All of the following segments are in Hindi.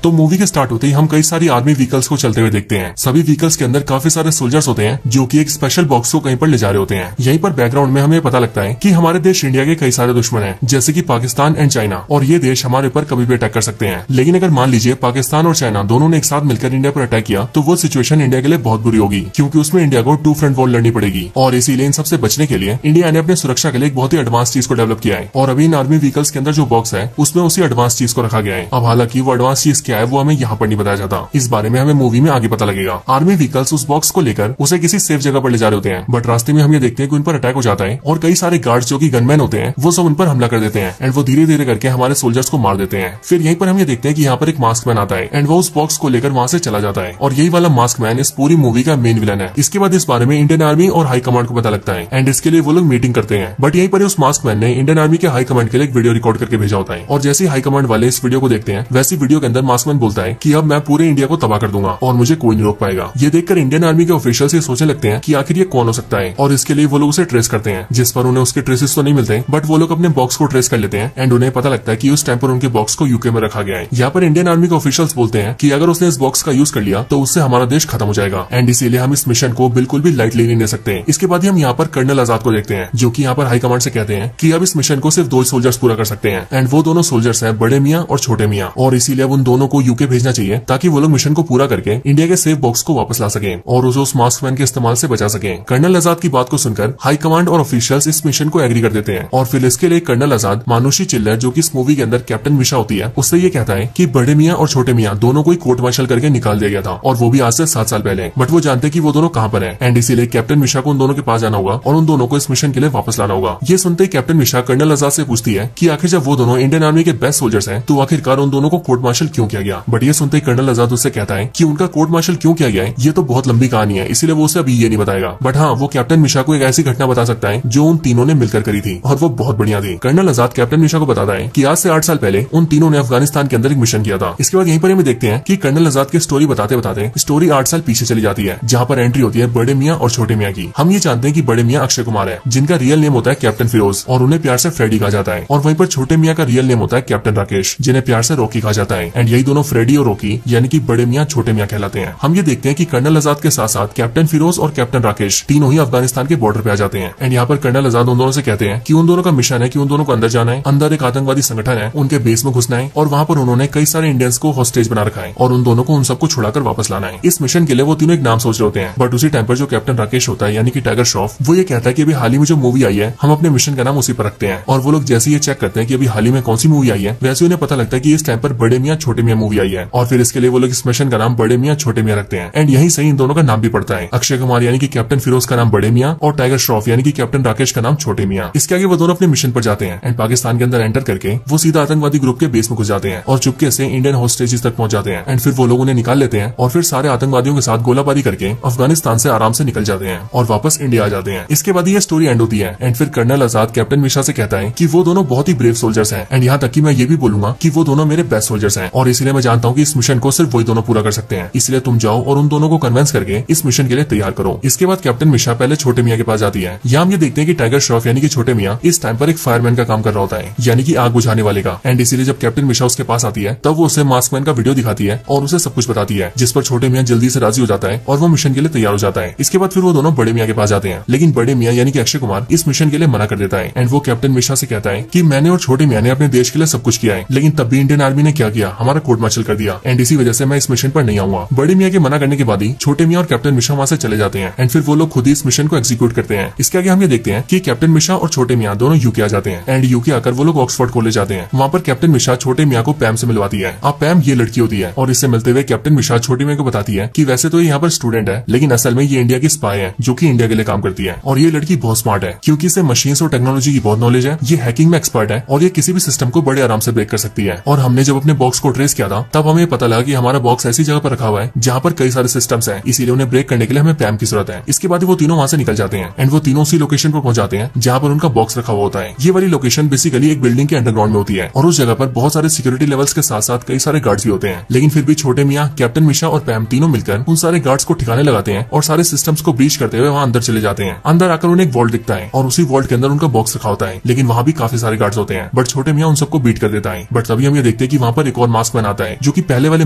तो मूवी के स्टार्ट होते ही हम कई सारी आर्मी व्हीकल्स को चलते हुए देखते हैं। सभी व्हीकल्स के अंदर काफी सारे सोल्जर्स होते हैं जो कि एक स्पेशल बॉक्स को कहीं पर ले जा रहे होते हैं। यहीं पर बैकग्राउंड में हमें पता लगता है कि हमारे देश इंडिया के कई सारे दुश्मन हैं, जैसे कि पाकिस्तान एंड चाइना, और ये देश हमारे ऊपर कभी भी अटैक कर सकते हैं। लेकिन अगर मान लीजिए पाकिस्तान और चाइना दोनों ने एक साथ मिलकर इंडिया पर अटैक किया तो वो सिचुएशन इंडिया के लिए बहुत बुरी होगी, क्योंकि उसमें इंडिया को 2 फ्रंट वॉर लड़नी पड़ेगी। और इसीलिए इन सबसे बचने के लिए इंडिया ने अपने सुरक्षा के लिए एक बहुत ही एडवांस चीज को डेवलप किया है। और अभी इन आर्मी व्हीकल्स के अंदर जो बॉक्स है उसमें उसी एडवांस चीज को रखा गया है। अब हालांकि वो एडवांस चीज क्या है वो हमें यहाँ पर नहीं बताया जाता, इस बारे में हमें मूवी में आगे पता लगेगा। आर्मी व्हीकल्स उस बॉक्स को लेकर उसे किसी सेफ जगह पर ले जा रहे होते हैं, बट रास्ते में हम ये देखते हैं कि उन पर अटैक हो जाता है और कई सारे गार्ड्स जो कि गनमैन होते हैं वो सब उन पर हमला कर देते हैं एंड वो धीरे धीरे करके हमारे सोल्जर्स को मार देते हैं। फिर यहीं पर हम ये देखते हैं कि यहाँ पर एक मास्क मैन आता है एंड वो उस बॉक्स को लेकर वहाँ से चला जाता है, और यही वाला मास्क मैन इस पूरी मूवी का मेन विलन है। इसके बाद इस बारे में इंडियन आर्मी और हाई कमांड को पता लगता है एंड इसके लिए वो लोग मीटिंग करते हैं। बट यहीं पर उस मास्क मैन ने इंडियन आर्मी के हाई कमांड के लिए एक वीडियो रिकॉर्ड करके भेजा होता है, और जैसे हाई कमांड वाले इस वीडियो को देखते हैं वैसी वीडियो के अंदर मास्क मैन बोलता है कि अब मैं पूरे इंडिया को तबाह कर दूंगा और मुझे कोई नहीं रोक पाएगा। ये देखकर इंडियन आर्मी के ऑफिशियल्स ये सोचने लगते हैं कि आखिर ये कौन हो सकता है, और इसके लिए वो लोग उसे ट्रेस करते हैं, जिस पर उन्हें उसके ट्रेसेस तो नहीं मिलते, बट वो लोग अपने बॉक्स को ट्रेस कर लेते हैं एंड उन्हें पता लगता है कि उस टाइम पर उनके बॉक्स को यूके में रखा गया है। यहाँ पर इंडियन आर्मी के ऑफिशियल्स बोलते हैं कि अगर उसने इस बॉक्स का यूज कर लिया तो उससे हमारा देश खत्म हो जाएगा एंड इसीलिए हम इस मिशन को बिल्कुल भी लाइटली नहीं ले सकते। इसके बाद हम यहाँ पर कर्नल आजाद को देखते हैं जो कि यहाँ पर हाई कमांड से कहते हैं कि अब इस मिशन को सिर्फ 2 सोल्जर्स पूरा कर सकते हैं एंड वो दोनों सोल्जर्स हैं बड़े मियाँ और छोटे मियाँ, और इसीलिए अब उन दोनों को यूके भेजना चाहिए ताकि वो लोग मिशन को पूरा करके इंडिया के सेफ बॉक्स को वापस ला सके और उसे उस मास्क मैन के इस्तेमाल से बचा सके। कर्नल आजाद की बात को सुनकर हाई कमांड और ऑफिशियल्स इस मिशन को एग्री कर देते हैं, और फिर इसके लिए कर्नल आजाद मानुषी चिल्लर जो कि इस मूवी के अंदर कैप्टन मिशा होती है उससे ये कहता है कि बड़े मियाँ और छोटे मियाँ दोनों को कोर्ट मार्शल करके निकाल दिया गया था, और वो भी आज से 7 साल पहले। बट वो जानते कि वो दोनों कहाँ पर हैं एंड इसीलिए कैप्टन मिशा को उन दोनों के पास जाना होगा और उन दोनों को इस मिशन के लिए वापस लाना होगा। ये सुनते ही कैप्टन मिशा कर्नल आजाद से पूछती है कि आखिर जब वो दोनों इंडियन आर्मी के बेस्ट सोल्जर्स हैं तो आखिरकार उन दोनों को कोर्ट मार्शल क्यों किया गया। बट ये सुनते ही कर्नल आजाद उससे कहता है कि उनका कोर्ट मार्शल क्यों किया गया है ये तो बहुत लंबी कहानी है, इसीलिए वो उसे अभी ये नहीं बताएगा। बट हाँ, वो कैप्टन मिशा को एक ऐसी घटना बता सकता है जो उन तीनों ने मिलकर करी थी और वो बहुत बढ़िया थी। कर्नल आजाद कैप्टन मिशा को बताता है कि आज से 8 साल पहले उन तीनों ने अफगानिस्तान के अंदर एक मिशन किया था। इसके बाद यहीं पर हमें देखते हैं कि कर्नल आजाद की स्टोरी बताते बताते स्टोरी 8 साल पीछे चली जाती है, जहाँ पर एंट्री होती है बड़े मियाँ और छोटे मियाँ की। हम ये जानते हैं कि बड़े मियाँ अक्षय कुमार है जिनका रियल नेम होता है कैप्टन फिरोज और उन्हें प्यार से फ्रेडी कहा जाता है, और वहीं पर छोटे मियाँ का रियल नेम होता है कैप्टन राकेश जिन्हें प्यार से रॉकी कहा जाता है। एंड यही दोनों फ्रेडी और रॉकी यानी कि बड़े मियाँ छोटे मियाँ कहलाते हैं। हम ये देखते हैं कि कर्नल आजाद के साथ साथ कैप्टन फिरोज और कैप्टन राकेश तीनों ही अफगानिस्तान के बॉर्डर पे आ जाते हैं। एंड यहाँ पर कर्नल आजाद उन दोनों से कहते हैं कि उन दोनों का मिशन है कि उन दोनों को अंदर जाना है, अंदर एक आतंकवादी संगठन है उनके बेस में घुसना है, और वहाँ पर उन्होंने कई सारे इंडियंस को हॉस्टेज बना रखा है और उन दोनों को उन सबको छुड़ाकर वापस लाना है। इस मिशन के लिए वो तीनों एक नाम सोच रहे होते हैं, बट उसी टाइम पर जो कैप्टन राकेश होता है यानी कि टाइगर श्रॉफ वो ये कहता है कि अभी हाल ही में जो मूवी आई है हम अपने मिशन का नाम उसी पर रखते हैं। और वो लोग जैसे ये चेक करते हैं कि अभी हाल ही में कौन सी मूवी आई है वैसे उन्हें पता लगता है कि इस टाइम पर बड़े मियाँ छोटे मियाँ मूवी आई है, और फिर इसके लिए वो लोग इस मिशन का नाम बड़े मियाँ छोटे मियाँ रखते हैं। एंड यही सही इन दोनों का नाम भी पड़ता है, अक्षय कुमार यानी कि कैप्टन फिरोज का नाम बड़े मियाँ और टाइगर श्रॉफ यानी कि कैप्टन राकेश का नाम छोटे मियाँ। इसके आगे वो दोनों अपने मिशन पर जाते हैं एंड पाकिस्तान के अंदर एंटर करके वो सीधा आतंकवादी ग्रुप के बेस में घुस जाते हैं और चुपके से इंडियन हॉस्टेजेस तक पहुंच जाते हैं। एंड फिर वो लोग उन्हें निकाल लेते हैं और फिर सारे आतंकवादियों के साथ गोलाबारी करके अफगानिस्तान से आराम से निकल जाते हैं और वापस इंडिया आ जाते हैं। इसके बाद ये स्टोरी एंड होती है एंड फिर कर्नल आजाद कैप्टन मिशा से कहता है कि वो दोनों बहुत ही ब्रेव सोल्जर्स हैं एंड यहाँ तक कि मैं ये भी बोलूंगा कि वो दोनों मेरे बेस्ट सोल्जर्स हैं, और इसलिए मैं जानता हूँ कि इस मिशन को सिर्फ वही दोनों पूरा कर सकते हैं, इसलिए तुम जाओ और उन दोनों को कन्विंस करके इस मिशन के लिए तैयार करो। इसके बाद कैप्टन मिशा पहले छोटे मियाँ के पास जाती है। यहाँ हम ये देखते हैं कि टाइगर श्रॉफ यानी कि छोटे मियाँ इस टाइम पर एक फायरमैन का काम कर रहा होता है यानी कि आग बुझाने वाले का, एंड इसीलिए जब कैप्टन मिशा उसके पास आती है तब वो उसे मास्कमैन का वीडियो दिखाती है और उसे सब कुछ बताती है, जिस पर छोटे मियाँ जल्दी से राजी हो जाता है और वो मिशन के लिए तैयार हो जाता है। इसके बाद फिर वो दोनों बड़े मियाँ के पास जाते हैं, लेकिन बड़े मियाँ यानी कि अक्षय कुमार इस मिशन के लिए मना कर देता है एंड वो कैप्टन मिशा से कहता है कि मैंने और छोटे मियाँ ने अपने देश के लिए सब कुछ किया है, लेकिन तब भी इंडियन आर्मी ने क्या किया, हमारा कोर्ट मार्शल कर दिया एंड इसी वजह से मैं इस मिशन पर नहीं आऊंगा। बड़े मियाँ के मना करने के बाद ही छोटे मियाँ और कैप्टन मिशा वहाँ से चले जाते हैं एंड फिर वो लोग खुद ही इस मिशन को एग्जीक्यूट करते हैं। इसके आगे हम ये देखते हैं कि कैप्टन मिशा और छोटे मियाँ दोनों यूके आ जाते हैं एंड यूके आकर वो लोग ऑक्सफोर्ड कॉलेज जाते हैं। वहाँ पर कैप्टन मिशा छोटे मियाँ को पैम से मिलवाती है। अब पैम ये लड़की होती है और इससे मिलते हुए कैप्टन मिशा छोटे मियाँ को बताती है कि वैसे तो ये यहाँ पर स्टूडेंट है, लेकिन असल में ये इंडिया की स्पाई है जो कि इंडिया के लिए काम करती है, और ये लड़की बहुत स्मार्ट है क्योंकि इसे मशीन्स और टेक्नोलॉजी की बहुत नॉलेज है, ये हैकिंग में एक्सपर्ट है और ये किसी भी सिस्टम को बड़े आराम से ब्रेक कर सकती है। और हमने जब अपने बॉक्स को ट्रेस किया था तब हमें पता लगा कि हमारा बॉक्स ऐसी जगह पर रखा हुआ है जहाँ पर कई सारे सिस्टम्स हैं, इसीलिए उन्हें ब्रेक करने के लिए हमें पैम की जरूरत है। इसके बाद वो तीनों वहाँ से निकल जाते हैं एंड वो तीनों उसी लोकेशन पर पहुंच जाते हैं जहाँ पर उनका बॉक्स रखा हुआ होता है। ये वाली लोकेशन बेसिकली एक बिल्डिंग के अंडरग्राउंड में होती है और उस जगह पर बहुत सारे सिक्योरिटी लेवल्स के साथ साथ कई सारे गार्ड्स भी होते हैं, लेकिन फिर भी छोटे मियाँ, कैप्टन मिशा और पैम तीनों मिलकर उन सारे गार्ड्स को ठिकाने लगाते हैं और सारे सिस्टम्स को ब्रीच करते हुए वहाँ अंदर चले जाते हैं। अंदर आकर उन्हें एक वॉल्ट दिखता है और उसी वॉल्ट के अंदर उनका बॉक्स रखा होता है, लेकिन वहाँ भी काफी सारे गार्ड्स होते हैं, बट छोटे मियाँ उन सबको बीट कर देता है। बट तभी हम ये देखते हैं कि वहाँ पर एक और मास्क मैन आता है, जो कि पहले वाले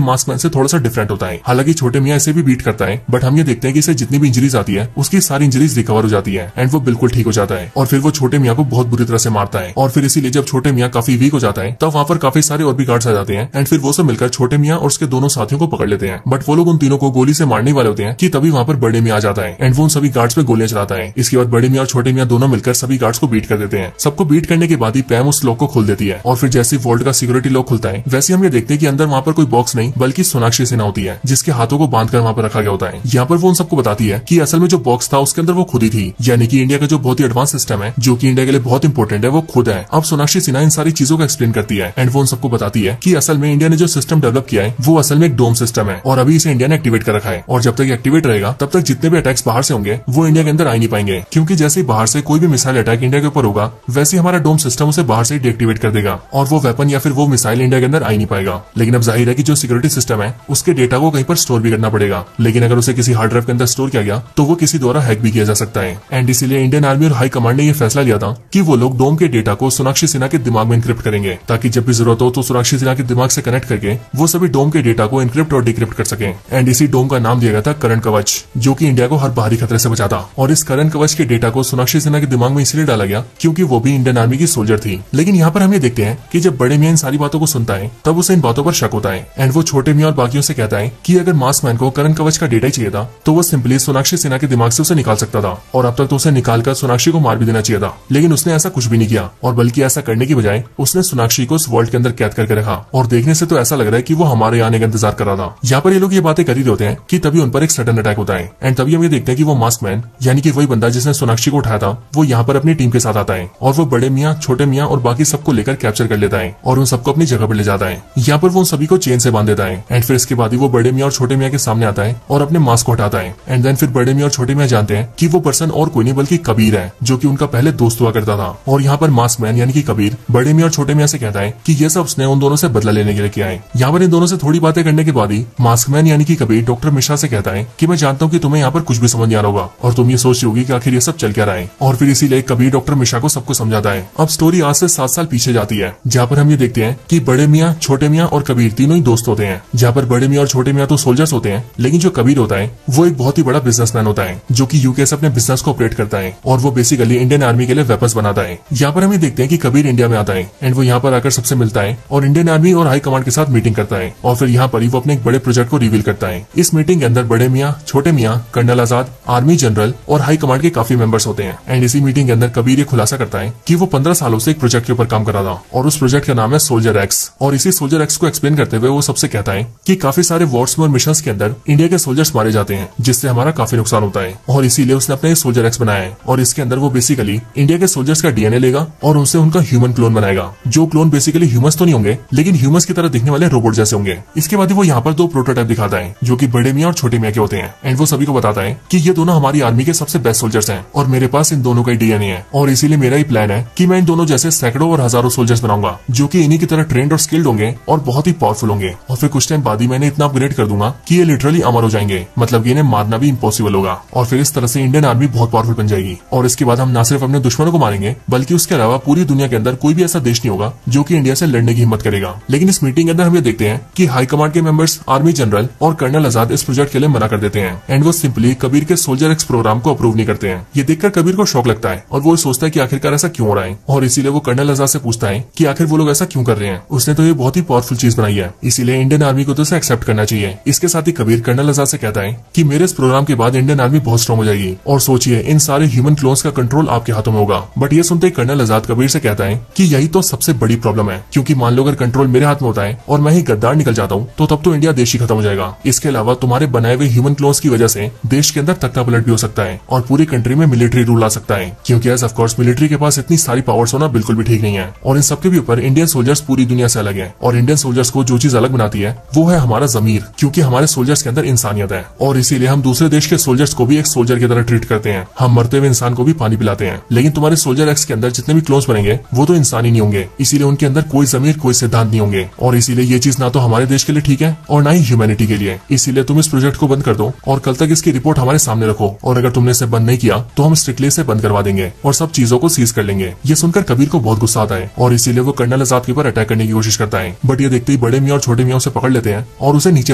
मास्क मैन से थोड़ा सा डिफरेंट होता है। हालांकि छोटे मियाँ इसे भी बीट करता है, बट हम ये देखते हैं कि इसे जितनी भी इंजरीज आती है उसकी सारी इंजरीज रिकवर हो जाती है एंड वो बिल्कुल ठीक हो जाता है। और फिर वो छोटे मियाँ को बहुत बुरी तरह से मारता है। और फिर इसीलिए जब छोटे मियाँ काफी वीक हो जाता है तब वहाँ पर काफी सारे और भी गार्ड्स आ जाते हैं एंड फिर वो सब मिलकर छोटे मियाँ और उसके दोनों साथियों को पकड़ लेते हैं। बट वो लोग उन तीनों को गोली से मारने वाले होते हैं कि तभी वहाँ पर बड़े मियाँ आ जाता है एंड वो उन सभी गार्ड्स पे गोलियां चलाता है। इसके बाद बड़े मियाँ और छोटे मियाँ दोनों मिलकर सभी गार्ड्स को बीट कर देते हैं। सबको बीट करने के बाद ही पैम उस लॉक को खोल देती है और फिर जैसे वोल्ट का सिक्योरिटी लॉक खुलता है वैसे हम ये देखते हैं कि अंदर वहाँ पर कोई बॉक्स नहीं बल्कि सोनाक्षी सिन्हा होती है, जिसके हाथों को बांधकर वहाँ पर रखा गया होता है। यहाँ पर वो उन सबको बताती है कि असल में जो बॉक्स था उसके अंदर वो खुद ही थी, यानी कि इंडिया का जो बहुत ही एडवांस सिस्टम है जो कि इंडिया के लिए बहुत इंपॉर्टेंट है वो खुद है। अब सोनाक्षी सिन्हा इन सारी चीजों को एक्सप्लेन करती है एंड वो उन सबको बताती है कि असल में इंडिया ने जो सिस्टम डेवलप किया है वो असल में एक डोम सिस्टम है और अभी इसे इंडिया ने एक्टिवेट कर रखा है और जब तक एक्टिवेट रहेगा तब तक जितने भी अटैक्स बाहर से होंगे वो इंडिया के अंदर आ नहीं पाएंगे, क्योंकि जैसे ही बाहर से कोई भी मिसाइल अटैक इंडिया के ऊपर होगा वैसे हमारा डोम सिस्टम उसे बाहर से ही डीएक्टिवेट कर देगा और वो वेपन या फिर वो मिसाइल इंडिया के अंदर आ नहीं पाएगा। लेकिन अब जाहिर है कि जो सिक्योरिटी सिस्टम है उसके डेटा को कहीं पर स्टोर भी करना पड़ेगा, लेकिन अगर उसे किसी हार्ड ड्राइव के अंदर स्टोर किया गया तो वो किसी द्वारा हैक भी किया जा सकता है। एंड इसीलिए इंडियन आर्मी और हाई कमांड ने यह फैसला लिया था कि वो लोग डोम के डेटा को सोनाक्षी सिन्हा के दिमाग में इनक्रिप्ट करेंगे ताकि जब भी जरूरत हो तो सोनाक्षी सिन्हा के दिमाग से कनेक्ट करके वो सभी डोम के डेटा को इनक्रिप्ट और डिक्रिप्ट कर सके। एंड इसी डोम का नाम दिया गया था करण कवच, जो कि इंडिया को हर बाहरी खतरे से बचाता। और इस करण कवच के डेटा को सोनाक्षी सिन्हा के दिमाग में इसलिए डाला गया क्योंकि वो भी इंडियन आर्मी की सोल्जर थी। लेकिन यहाँ पर हम ये देखते हैं कि जब बड़े मियाँ इन सारी बातों को सुनता है तब उसे इन बातों पर शक होता है एंड वो छोटे मियाँ और बाकियों से कहता है कि अगर मास्क मैन को करण कवच का डेटा ही चाहिए था तो वो सिंपली सोनाक्षी सिन्हा के दिमाग से उसे निकाल सकता था और अब तक तो उसे निकालकर सोनाक्षी को मार भी देना चाहिए था। लेकिन उसने ऐसा कुछ भी नहीं किया और बल्कि ऐसा करने की बजाय उसने सोनाक्षी को उस वॉल्ट के अंदर कैद करके रखा और देखने से तो ऐसा लग रहा है कि वो हमारे आने का इंतजार कर रहा था। यहाँ पर ये लोग ये बातें कर ही होते हैं कि तभी उन पर एक सडन अटैक होता है एंड तभी हम ये देखते हैं कि वो मास्क मैन यानी कि वही बंदा जिसने सोनाक्षी को उठाया था वो यहाँ पर अपनी टीम के साथ आता है और वो बड़े मियाँ, छोटे मियाँ और बाकी सबको लेकर कैप्चर कर लेता है और उन सबको अपनी जगह पर ले जाता है। यहाँ पर वो उन सभी को चेन से बांध देता है एंड फिर इसके बाद ही वो बड़े मियाँ और छोटे मियाँ के सामने आता है और अपने मास्क को हटाता है। एंड देन फिर बड़े मियाँ और छोटे मियाँ जानते हैं कि वो पर्सन और कोई नहीं बल्कि कबीर है, जो कि उनका पहले दोस्त हुआ करता था। और यहाँ पर मास्क मैन यानी कि कबीर बड़े मियाँ और छोटे मियाँ से कहता है कि ये सब उसने उन दोनों से बदला लेने के लिए किया है। यहाँ पर इन दोनों से थोड़ी बातें करने के बाद ही मास्क मैन यानी कि कबीर डॉक्टर मिश्रा से कहता है कि मैं जानता हूँ कि तुम्हें यहाँ पर कुछ भी समझ नहीं आ रहा होगा और तुम ये सोच रही होगी कि आखिर ये सब चल क्या रहा है। और फिर इसीलिए कबीर डॉक्टर मिश्रा को सबको समझाता है। अब स्टोरी आज से 7 साल पीछे जाती है, जहाँ पर हम ये देखते हैं कि बड़े मियाँ, छोटे मियाँ और कबीर तीनों ही दोस्त होते हैं। जहाँ पर बड़े मियाँ और छोटे मियाँ तो सोल्जर्स होते हैं, लेकिन जो कबीर होता है वो एक बहुत ही बड़ा बिजनेसमैन होता है जो कि यूके से अपने बिजनेस को ऑपरेट करता है और वो बेसिकली इंडियन आर्मी के लिए वेपन्स बनाता है। यहाँ पर हम ये देखते हैं कि कबीर इंडिया में आता है एंड वो यहाँ पर आकर सबसे मिलता है और इंडियन आर्मी और हाई कमांड के साथ मीटिंग करता है और फिर यहाँ पर ही वो अपने एक बड़े प्रोजेक्ट को रिवील करता है। इस मीटिंग के अंदर बड़े मियाँ, छोटे मियाँ, कर्नल आजाद, आर्मी जनरल और हाई कमांड के काफी मेंबर्स होते हैं। एंड इसी मीटिंग के अंदर कबीर ये खुलासा करता है कि वो 15 सालों से एक प्रोजेक्ट के ऊपर काम कर रहा था और उस प्रोजेक्ट का नाम है सोल्जर एक्स। और इसी सोल्जर एक्स को एक्सप्लेन करते हुए वो सबसे कहता है कि काफी सारे वॉर्स में और मिशन के अंदर इंडिया के सोल्जर्स मारे जाते हैं जिससे हमारा काफी नुकसान होता है और इसीलिए उसने अपना सोल्जर एक्स बनाया है। और इसके अंदर वो बेसिकली इंडिया के सोल्जर्स का डीएनए लेगा और उनसे उनका ह्यूमन क्लोन बनाएगा, जो क्लोन बेसिकली ह्यूमंस तो नहीं होंगे लेकिन ह्यूमंस की तरह दिखने वाले रोबोट जैसे होंगे। इसके बाद वो यहाँ पर 2 प्रोटोटाइप दिखाता है जो कि बड़े मियाँ और छोटे मियाँ के होते हैं एंड वो सभी को बताता है कि ये दोनों हमारी आर्मी के सबसे बेस्ट सोल्जर्स हैं और मेरे पास इन दोनों का डीएनए है और इसीलिए मेरा ही प्लान है कि मैं इन दोनों जैसे सैकड़ों और हजारों सोल्जर्स बनाऊंगा जो कि इन्हीं की तरह ट्रेंड और स्किल्ड होंगे और बहुत ही पावरफुल होंगे। और फिर कुछ टाइम बाद ही मैंने इतना अपग्रेड कर दूंगा कि ये लिटरली अमर हो जाएंगे, मतलब कि इन्हें मारना भी इम्पॉसिबल होगा और फिर इस तरह से इंडियन आर्मी बहुत पावरफुल बन जाएगी। और इसके बाद हम न सिर्फ अपने दुश्मनों को मारेंगे बल्कि उसके अलावा पूरी दुनिया के अंदर कोई भी ऐसा देश नहीं होगा जो कि इंडिया से लड़ने की हिम्मत करेगा। लेकिन इस मीटिंग के अंदर हम ये देखते हैं कि हाई कमांड के मेंबर्स, आर्मी जनरल और कर्नल आजाद इस प्रोजेक्ट के लिए मना कर देते हैं एंड वो सिंपली कबीर के सोल्जर एक्स प्रोग्राम को अप्रूव नहीं करते हैं। ये देखकर कबीर को शौक लगता है और वो सोचता है कि आखिरकार ऐसा क्यों हो रहा है और इसीलिए वो कर्नल आजाद से पूछता है कि आखिर वो लोग ऐसा क्यों कर रहे हैं। उसने तो ये बहुत ही पावरफुल चीज बनाई है, इसीलिए इंडियन आर्मी को तो इसे एक्सेप्ट करना चाहिए। इसके साथ ही कबीर कर्नल आजाद से कहता है कि मेरे इस प्रोग्राम के बाद इंडियन आर्मी बहुत स्ट्रॉन्ग हो जाएगी और सोचिए इन सारे ह्यूमन क्लोन्स का कंट्रोल आपके हाथों में होगा। बट ये सुनते ही कर्नल आजाद कबीर से कहता है कि यही तो सबसे बड़ी प्रॉब्लम है, क्योंकि मान लो अगर कंट्रोल मेरे हाथ में होता है और मैं ही गद्दार निकल जाता हूँ तो तब तो इंडिया देश ही खत्म हो जाएगा। इसके अलावा तुम्हारे बनाए हुए ह्यूमन क्लोन्स की वजह से देश के अंदर तख्ता पलट भी हो सकता है और पूरी कंट्री में मिलिट्री रूल आ सकता है, क्योंकि एज ऑफ कोर्स मिलिट्री के पास इतनी सारी पावर्स होना बिल्कुल भी ठीक नहीं है। और इन सबके भी ऊपर इंडियन सोल्जर्स पूरी दुनिया से अलग है और इंडियन सोल्जर्स को जो चीज अलग बनाती है वो है हमारा जमीर, क्योंकि हमारे सोल्जर्स के अंदर इंसानियत है और इसीलिए हम दूसरे देश के सोल्जर्स को भी एक सोल्जर की तरह ट्रीट करते हैं। हम मरते हुए इंसान को भी पानी पिलाते हैं। लेकिन तुम्हारे सोल्जर एक्स के अंदर जितने भी क्लोन्स बनेंगे वो तो इंसान ही नहीं होंगे, इसीलिए उनके अंदर कोई जमीर, कोई सिद्धांत नहीं होंगे और इसीलिए ये चीज ना तो हमारे देश के लिए ठीक है और ना ही ह्यूमैनिटी के लिए। इसीलिए तुम इस प्रोजेक्ट को बंद कर दो और कल तक इसकी रिपोर्ट हमारे सामने रखो और अगर तुमने इसे बंद नहीं किया तो हम स्ट्रिक्टली इसे बंद करवा देंगे और सब चीजों को सीज कर लेंगे। ये सुनकर कबीर को बहुत गुस्सा आता है और इसीलिए वो कर्नल आजाद के ऊपर अटैक करने की कोशिश करता है। बट ये देखते ही बड़े मियाँ और छोटे मियाँ उसे पकड़ लेते हैं और उसे नीचे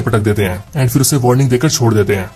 पटक देते हैं एंड फिर उसे वार्निंग देकर छोड़ देते हैं।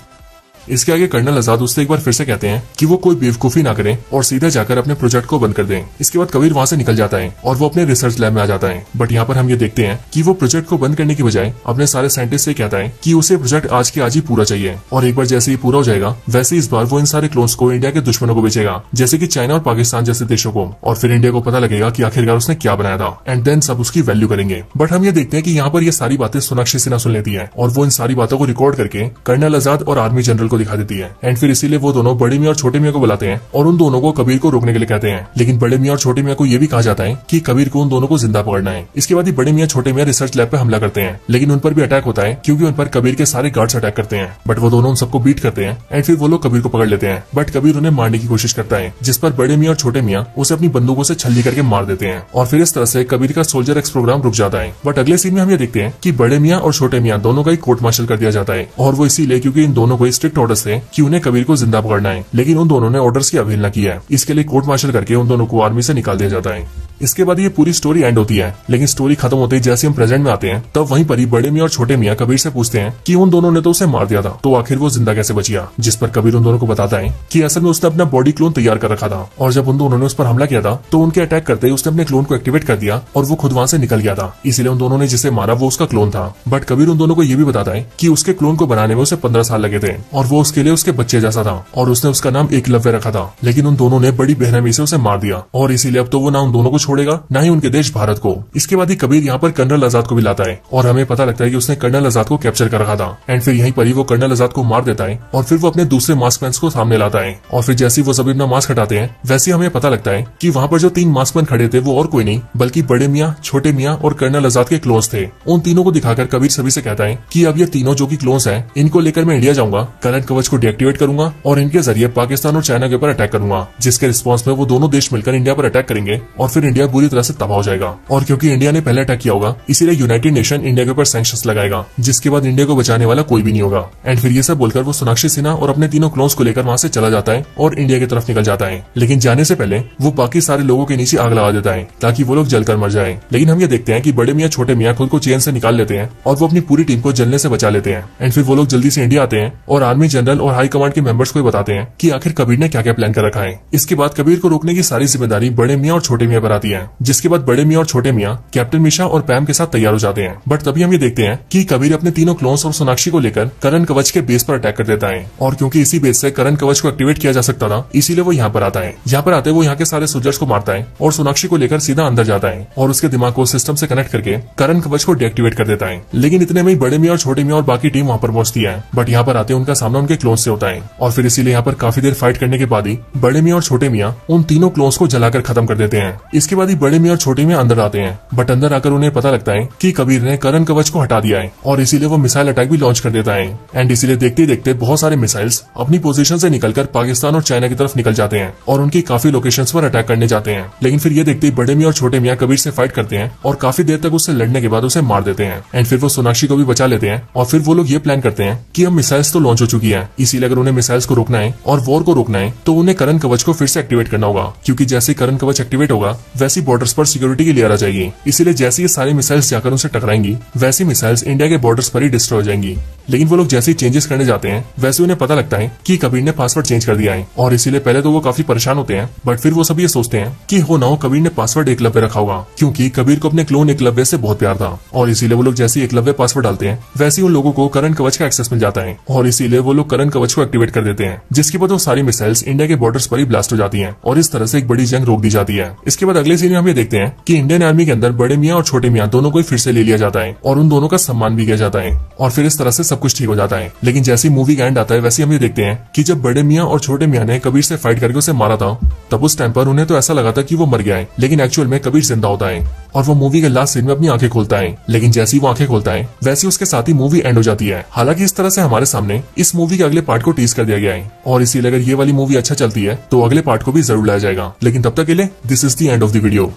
इसके आगे कर्नल आजाद उससे एक बार फिर से कहते हैं कि वो कोई बेवकूफी ना करे और सीधा जाकर अपने प्रोजेक्ट को बंद कर दें। इसके बाद कबीर वहां से निकल जाता है और वो अपने रिसर्च लैब में आ जाता है। बट यहाँ पर हम ये देखते हैं कि वो प्रोजेक्ट को बंद करने की बजाय अपने सारे साइंटिस्ट से कहता है कि उसे प्रोजेक्ट आज के आज ही पूरा चाहिए और एक बार जैसे ही पूरा हो जाएगा वैसे इस बार वो इन सारे क्लोन्स को इंडिया के दुश्मनों को बेचेगा, जैसे की चाइना और पाकिस्तान जैसे देशों को, और फिर इंडिया को पता लगेगा कि आखिरकार उसने क्या बनाया था एंड देन सब उसकी वैल्यू करेंगे। बट हम ये देखते हैं कि यहाँ पर ये सारी बातें सोनाक्षी सिन्हा सुन लेती है और वो इन सारी बातों को रिकॉर्ड करके कर्नल आजाद और आर्मी जनरल को दिखा देती है एंड फिर इसीलिए वो दोनों बड़े मियाँ और छोटे मियाँ को बुलाते हैं और उन दोनों को कबीर को रोकने के लिए कहते हैं। लेकिन बड़े मियाँ और छोटे मियाँ को ये भी कहा जाता है कि कबीर को उन दोनों को जिंदा पकड़ना है। इसके बाद ही बड़े मियाँ छोटे मियाँ रिसर्च लैब पे हमला करते हैं, लेकिन उन पर भी अटैक होता है क्योंकि उन पर कबीर के सारे गार्ड्स अटैक करते हैं। बट वो दोनों उन सबको बीट करते हैं एंड फिर वो लोग कबीर को पकड़ लेते हैं। बट कबीर उन्हें मारने की कोशिश करता है, जिस पर बड़े मियाँ और छोटे मियाँ उसे अपनी बंदूकों से छल्ली करके मार देते हैं और फिर इस तरह से कबीर का सोल्जर एक्स प्रोग्राम रुक जाता है। बट अगले सीन में हम ये देखते हैं कि बड़े मियाँ और छोटे मियाँ दोनों का ही कोर्ट मार्शल कर दिया जाता है और वो इसीलिए क्योंकि इन दोनों को स्ट्रिक्ट ऑर्डर्स थे कि उन्हें कबीर को जिंदा पकड़ना है, लेकिन उन दोनों ने ऑर्डर्स की अवहेलना की है। इसके लिए कोर्ट मार्शल करके उन दोनों को आर्मी से निकाल दिया जाता है। इसके बाद ये पूरी स्टोरी एंड होती है, लेकिन स्टोरी खत्म होते ही जैसे हम प्रेजेंट में आते हैं तब वहीं पर ही बड़े मियाँ और छोटे मियाँ कबीर से पूछते हैं कि उन दोनों ने तो उसे मार दिया था, तो आखिर वो जिंदा कैसे बचिया। जिस पर कबीर उन दोनों को बताता है कि असल में उसने अपना बॉडी क्लोन तैयार कर रखा था और जब उन दोनों ने उस पर हमला किया था तो उनके अटैक करते ही उसने अपने क्लोन को एक्टिवेट कर दिया और वो खुद वहां से निकल गया था। इसीलिए उन दोनों ने जिसे मारा वो उसका क्लोन था। बट कबीर उन दोनों को ये भी बताता है कि उसके क्लोन को बनाने में उसे 15 साल लगे थे और वो उसके लिए उसके बच्चे जैसा था और उसने उसका नाम एकलव्य रखा था, लेकिन उन दोनों ने बड़ी बेरहमी से उसे मार दिया और इसीलिए अब तो वो ना उन दोनों को छोड़ेगा ना ही उनके देश भारत को। इसके बाद ही कबीर यहाँ पर कर्नल आजाद को भी लाता है और हमें पता लगता है कि उसने कर्नल आजाद को कैप्चर कर रखा था एंड फिर यहीं पर ही वो कर्नल आजाद को मार देता है और फिर वो अपने दूसरे मास्क मैन को सामने लाता है और फिर जैसे वो सभी अपना मास्क हटाते हैं वैसे हमें पता लगता है कि वहाँ पर जो 3 मास्क मैन खड़े थे वो और कोई नहीं बल्कि बड़े मियाँ, छोटे मियाँ और कर्नल आजाद के क्लोन्स थे। उन तीनों को दिखाकर कबीर सभी से कहता है कि अब ये तीनों जो की क्लोन्स है इनको लेकर मैं इंडिया जाऊंगा, करंट कवच को डीएक्टिवेट करूंगा और इनके जरिए पाकिस्तान और चाइना के ऊपर अटैक करूंगा, जिसके रिस्पॉन्स में वो दोनों देश मिलकर इंडिया पर अटैक करेंगे और फिर इंडिया बुरी तरह से तबाह हो जाएगा। और क्योंकि इंडिया ने पहले अटैक किया होगा इसीलिए यूनाइटेड नेशन इंडिया के ऊपर सैंक्शंस लगाएगा, जिसके बाद इंडिया को बचाने वाला कोई भी नहीं होगा। एंड फिर ये सब बोलकर वो सोनाक्षी सिन्हा और अपने तीनों क्लोन्स को लेकर वहाँ से चला जाता है और इंडिया की तरफ निकल जाता है। लेकिन जाने से पहले वो बाकी सारे लोगों के नीचे आग लगा देता है ताकि वो लोग जलकर मर जाएं। लेकिन हम ये देखते हैं कि बड़े मियाँ छोटे मियाँ खुद को चेन से निकाल लेते हैं और वो अपनी पूरी टीम को जलने से बचा लेते हैं। एंड फिर वो लोग जल्दी से इंडिया आते हैं और आर्मी जनरल और हाई कमांड के मेंबर्स को बताते हैं कि आखिर कबीर ने क्या क्या प्लान कर रखा है। इसके बाद कबीर को रोकने की सारी जिम्मेदारी बड़े मियाँ और छोटे मियाँ पर आती है, जिसके बाद बड़े मियाँ और छोटे मियाँ कैप्टन मिशा और पैम के साथ तैयार हो जाते हैं। बट तभी हम ये देखते हैं कि कबीर अपने तीनों क्लोन्स और सोनाक्षी को लेकर करण कवच के बेस पर अटैक कर देता है और क्योंकि इसी बेस से करण कवच को एक्टिवेट किया जा सकता था इसीलिए वो यहाँ पर आता है। यहाँ पर आते वो यहाँ के सारे सोल्जर्स को मारता है और सोनाक्षी को लेकर सीधा अंदर जाता है और उसके दिमाग को सिस्टम से कनेक्ट करके करण कवच को डीएक्टिवेट कर देता है। लेकिन इतने में ही बड़े मियाँ और छोटे मियाँ और बाकी टीम वहाँ पर पहुंचती है। बट यहाँ पर आते उनका सामना उनके क्लोन्स से होता है और फिर इसीलिए यहाँ पर काफी देर फाइट करने के बाद ही बड़े मियाँ और छोटे मियाँ उन तीनों क्लोन्स को जलाकर खत्म कर देते हैं। इसके बाद ही बड़े मियाँ और छोटे मियाँ अंदर आते हैं, बट अंदर आकर उन्हें पता लगता है कि कबीर ने करण कवच को हटा दिया है और इसीलिए वो मिसाइल अटैक भी लॉन्च कर देता है। एंड इसीलिए देखते ही देखते बहुत सारे मिसाइल्स अपनी पोजीशन से निकलकर पाकिस्तान और चाइना की तरफ निकल जाते हैं और उनकी काफी लोकेशंस पर अटैक करने जाते हैं। लेकिन फिर ये देखते ही बड़े मियाँ और छोटे मियाँ कबीर से फाइट करते हैं और काफी देर तक उससे लड़ने के बाद उसे मार देते हैं। एंड फिर वो सोनाक्षी को भी बचा लेते हैं और फिर वो लोग ये प्लान करते हैं कि अब मिसाइल्स तो लॉन्च हो चुकी है, इसीलिए अगर उन्हें मिसाइल्स को रोकना है और वॉर को रोकना है तो उन्हें करण कवच को फिर से एक्टिवेट करना होगा, क्योंकि जैसे करण कवच एक्टिवेट होगा वैसी बॉर्डर्स पर सिक्योरिटी की लेयर आ जाएगी। इसीलिए जैसे ये सारी मिसाइल्स जाकर उनसे टकराएंगी वैसी मिसाइल्स इंडिया के बॉर्डर्स पर ही डिस्ट्रॉय हो जाएंगी। लेकिन वो लोग जैसे ही चेंजेस करने जाते हैं वैसे उन्हें पता लगता है कि कबीर ने पासवर्ड चेंज कर दिया है और इसीलिए पहले तो वो काफी परेशान होते हैं, बट फिर वो सब ये सोचते हैं कि हो ना हो कबीर ने पासवर्ड एकलव्य रखा होगा, क्योंकि कबीर को अपने क्लोन एकलव्य से बहुत प्यार था और इसीलिए वो लोग जैसे ही एकलव्य पासवर्ड डालते हैं वैसे ही उन लोगों को करण कवच का एक्सेस मिल जाता है और इसीलिए वो लोग करण कवच को एक्टिवेट कर देते हैं, जिसके बाद वो सारी मिसाइल्स इंडिया के बॉर्डर्स पर ही ब्लास्ट हो जाती है और इस तरह से एक बड़ी जंग रोक दी जाती है। इसके बाद अगले सीन में हम ये देखते हैं कि इंडियन आर्मी के अंदर बड़े मियाँ और छोटे मियाँ दोनों को फिर से ले लिया जाता है और उन दोनों का सम्मान भी किया जाता है और फिर इस तरह से सब कुछ ठीक हो जाता है। लेकिन जैसे ही मूवी का एंड आता है वैसे हम ये देखते हैं कि जब बड़े मियाँ और छोटे मियाँ ने कबीर से फाइट करके उसे मारा था तब उस टाइम पर उन्हें तो ऐसा लगा था कि वो मर गया है, लेकिन एक्चुअल में कबीर जिंदा होता है और वो मूवी के लास्ट सीन में अपनी आंखें खोलता है। लेकिन जैसे ही वो आंखें खोलता है वैसे उसके साथ ही मूवी एंड हो जाती है। हालांकि इस तरह से हमारे सामने इस मूवी के अगले पार्ट को टीज कर दिया गया है और इसीलिए अगर ये वाली मूवी अच्छा चलती है तो अगले पार्ट को भी जरूर लाया जाएगा। लेकिन तब तक के लिए this is the end of the video.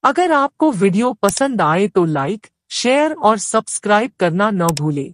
अगर आपको वीडियो पसंद आए तो लाइक, शेयर और सब्सक्राइब करना न भूले।